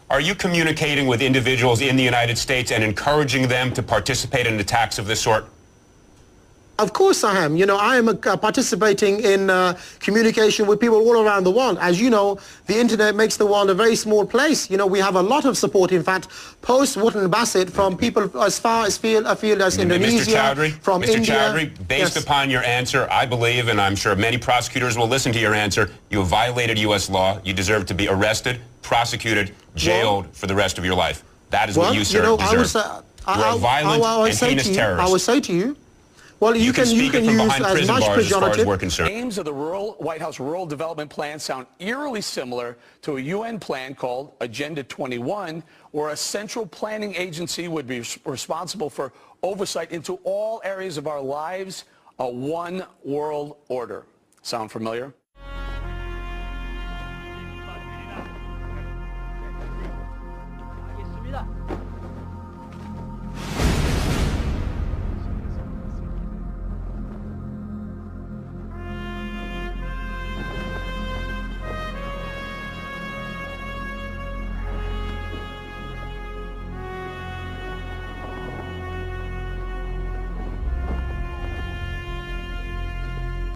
Are you communicating with individuals in the United States and encouraging them to participate in attacks of this sort? Of course I am. You know, I am participating in communication with people all around the world. As you know, the internet makes the world a very small place. You know, we have a lot of support, in fact, post-Wotton Bassett, from people as far as afield as Indonesia, from India. Mr. Chowdhury, based upon your answer, I believe, and I'm sure many prosecutors will listen to your answer, you have violated U.S. law. You deserve to be arrested, prosecuted, jailed for the rest of your life. That is what you, sir, deserve. You're a violent and heinous terrorist. I will say to you, well, you can use as much pejorative. Aims of the White House Rural Development Plan sound eerily similar to a UN plan called Agenda 21, where a central planning agency would be responsible for oversight into all areas of our lives, a one world order. Sound familiar?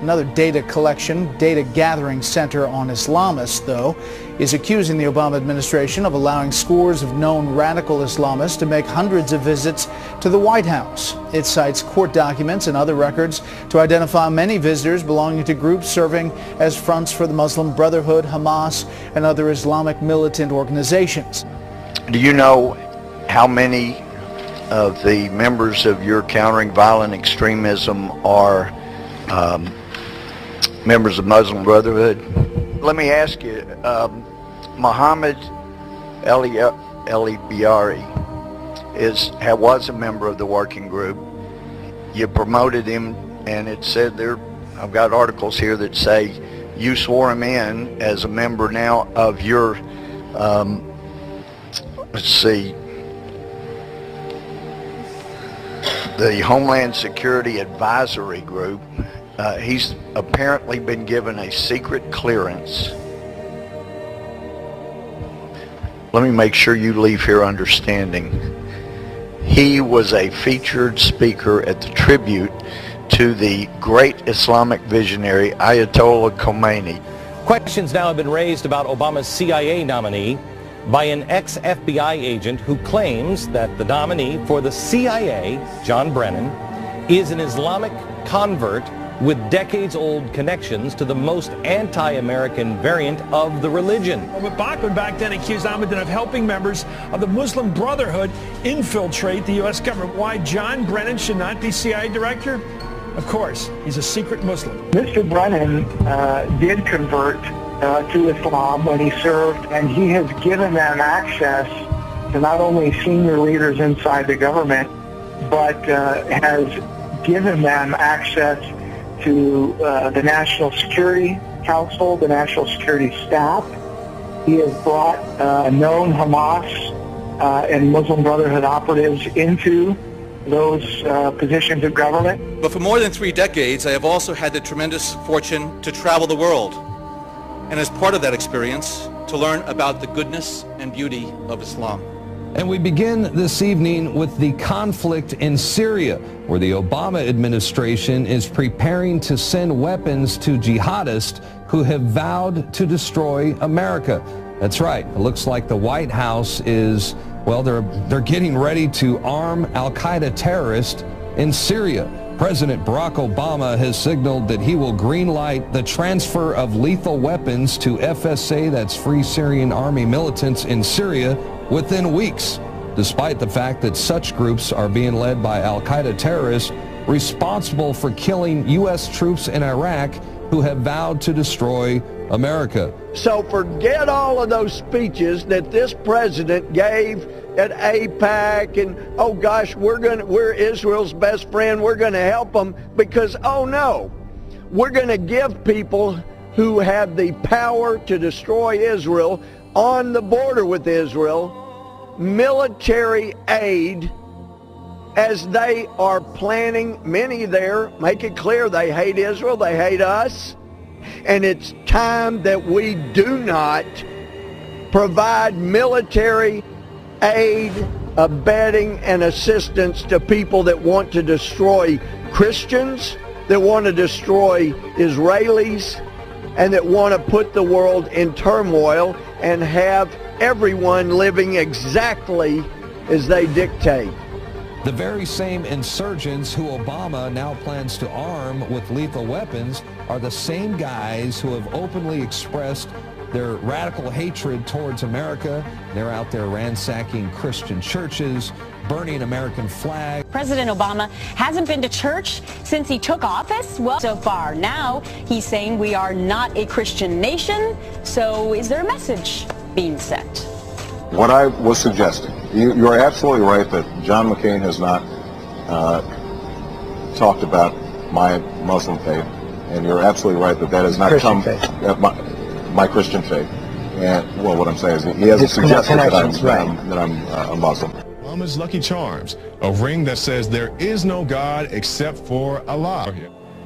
Another data collection, data gathering center on Islamists, though, is accusing the Obama administration of allowing scores of known radical Islamists to make hundreds of visits to the White House. It cites court documents and other records to identify many visitors belonging to groups serving as fronts for the Muslim Brotherhood, Hamas, and other Islamic militant organizations. Do you know how many of the members of your Countering Violent Extremism are members of Muslim Brotherhood? Let me ask you, Muhammad Biari was a member of the working group. You promoted him, and it said there, I've got articles here that say you swore him in as a member now of your, let's see, the Homeland Security Advisory Group. He's apparently been given a secret clearance. Let me make sure you leave here understanding. He was a featured speaker at the tribute to the great Islamic visionary Ayatollah Khomeini. Questions now have been raised about Obama's CIA nominee by an ex-FBI agent who claims that the nominee for the CIA, John Brennan, is an Islamic convert with decades-old connections to the most anti-American variant of the religion. Well, Bachman back then accused Ahmadinejad of helping members of the Muslim Brotherhood infiltrate the U.S. government. Why John Brennan should not be CIA director? Of course, he's a secret Muslim. Mr. Brennan did convert to Islam when he served, and he has given them access to not only senior leaders inside the government, but has given them access to the National Security Council, the National Security Staff. He has brought known Hamas and Muslim Brotherhood operatives into those positions of government. But for more than 3 decades, I have also had the tremendous fortune to travel the world, and as part of that experience, to learn about the goodness and beauty of Islam. And we begin this evening with the conflict in Syria, where the Obama administration is preparing to send weapons to jihadists who have vowed to destroy America. That's right. It looks like the White House is, well, they're getting ready to arm al-Qaeda terrorists in Syria. President Barack Obama has signaled that he will greenlight the transfer of lethal weapons to FSA, that's Free Syrian Army militants in Syria, within weeks, despite the fact that such groups are being led by al-Qaeda terrorists responsible for killing U.S. troops in Iraq who have vowed to destroy America. So forget all of those speeches that this president gave at AIPAC and, oh gosh, we're Israel's best friend, we're going to help them, because, oh no, we're going to give people who have the power to destroy Israel on the border with Israel military aid as they are planning. Many there make it clear they hate Israel, they hate us, and it's time that we do not provide military aid, abetting, and assistance to people that want to destroy Christians, that want to destroy Israelis, and that want to put the world in turmoil and have everyone living exactly as they dictate. The very same insurgents who Obama now plans to arm with lethal weapons are the same guys who have openly expressed their radical hatred towards America. They're out there ransacking Christian churches, burning American flags. President Obama hasn't been to church since he took office. Well, so far now he's saying we are not a Christian nation. So is there a message being sent? What I was suggesting, you're absolutely right that John McCain has not talked about my Muslim faith, and you're absolutely right that that has not Christian come faith. My Christian faith. And well, what I'm saying is he hasn't suggested that I'm a Muslim. Obama's Lucky Charms, a ring that says there is no God except for Allah.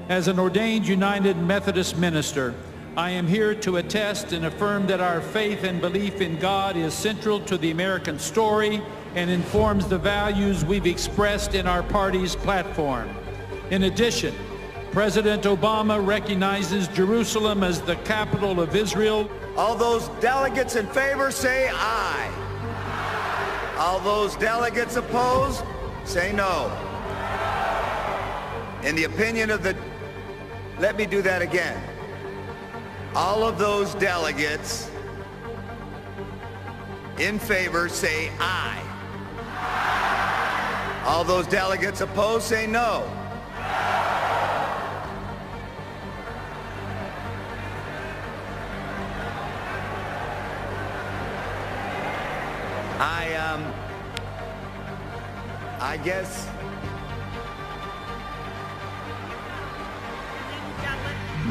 As an ordained United Methodist minister, I am here to attest and affirm that our faith and belief in God is central to the American story and informs the values we've expressed in our party's platform. In addition, President Obama recognizes Jerusalem as the capital of Israel. All those delegates in favor say aye. All those delegates opposed say no. In the opinion of the... Let me do that again. All of those delegates in favor say aye. All those delegates opposed say no. I guess...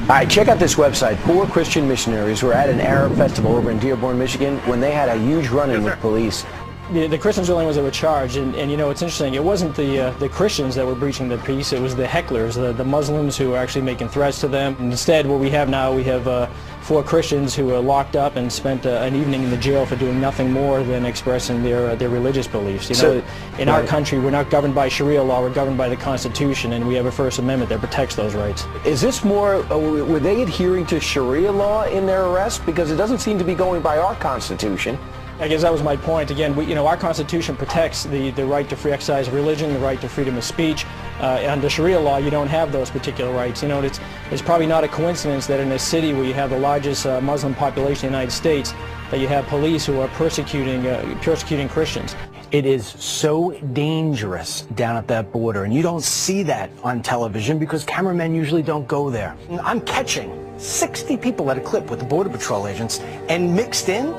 All right, check out this website. 4 Christian missionaries were at an Arab festival over in Dearborn, Michigan, when they had a huge run-in with police. The Christians were the only ones that were charged, and you know, it's interesting, it wasn't the Christians that were breaching the peace, it was the hecklers, the Muslims who were actually making threats to them. Instead, what we have now, we have 4 Christians who are locked up and spent an evening in the jail for doing nothing more than expressing their religious beliefs. You know, in our country, we're not governed by Sharia law, we're governed by the Constitution, and we have a First Amendment that protects those rights. Is this more, were they adhering to Sharia law in their arrest? Because it doesn't seem to be going by our Constitution. I guess that was my point. Again, you know, our Constitution protects the right to free exercise of religion, the right to freedom of speech. Under Sharia law, you don't have those particular rights. You know, it's probably not a coincidence that in a city where you have the largest Muslim population in the United States, that you have police who are persecuting Christians. It is so dangerous down at that border, and you don't see that on television because cameramen usually don't go there. I'm catching 60 people at a clip with the Border Patrol agents, and mixed in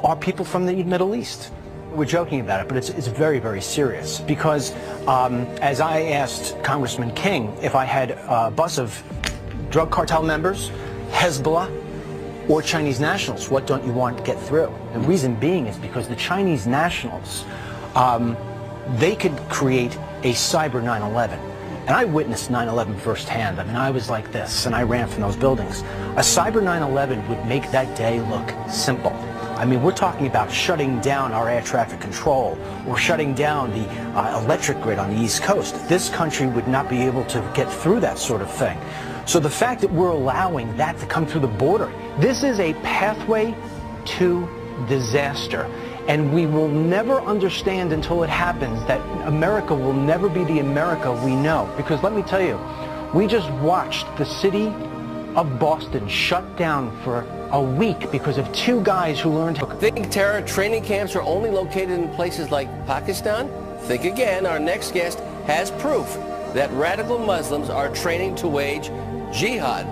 are people from the Middle East. We're joking about it, but it's very, very serious because as I asked Congressman King if I had a bus of drug cartel members, Hezbollah, or Chinese nationals, what don't you want to get through? The reason being is because the Chinese nationals, they could create a cyber 9/11. And I witnessed 9/11 firsthand. I mean, I was like this, and I ran from those buildings. A cyber 9/11 would make that day look simple. I mean, we're talking about shutting down our air traffic control or shutting down the electric grid on the East Coast. This country would not be able to get through that sort of thing. So the fact that we're allowing that to come through the border, this is a pathway to disaster. And we will never understand until it happens that America will never be the America we know. Because let me tell you, we just watched the city of Boston shut down for a week because of 2 guys who learned... Think terror training camps are only located in places like Pakistan? Think again. Our next guest has proof that radical Muslims are training to wage jihad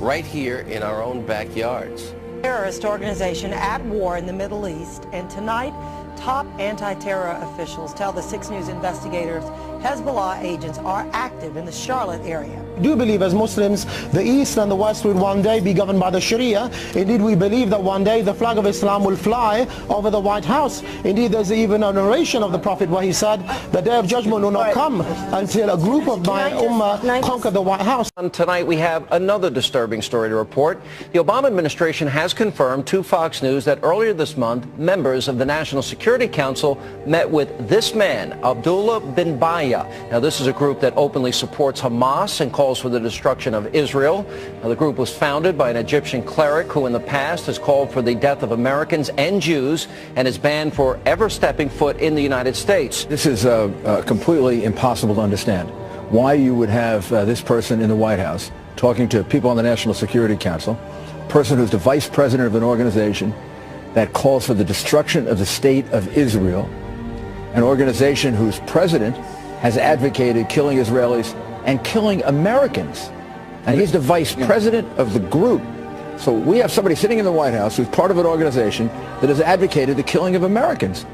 right here in our own backyards. Terrorist organization at war in the Middle East, and tonight top anti-terror officials tell the 6 News investigators Hezbollah agents are active in the Charlotte area. do believe as Muslims the East and the West will one day be governed by the Sharia. Indeed, we believe that one day the flag of Islam will fly over the White House. Indeed, there's even a narration of the Prophet where he said the day of judgment will not come until a group of my ummah conquer the White House. Tonight we have another disturbing story to report. The Obama administration has confirmed to Fox News that earlier this month members of the National Security Council met with this man, Abdullah bin Baya. Now this is a group that openly supports Hamas and calls for the destruction of Israel. Now, the group was founded by an Egyptian cleric who in the past has called for the death of Americans and Jews and is banned for ever stepping foot in the United States. This is completely impossible to understand. Why you would have this person in the White House talking to people on the National Security Council, a person who's the vice president of an organization that calls for the destruction of the state of Israel, an organization whose president has advocated killing Israelis and killing Americans. And he's the vice president of the group. So we have somebody sitting in the White House who's part of an organization that has advocated the killing of Americans.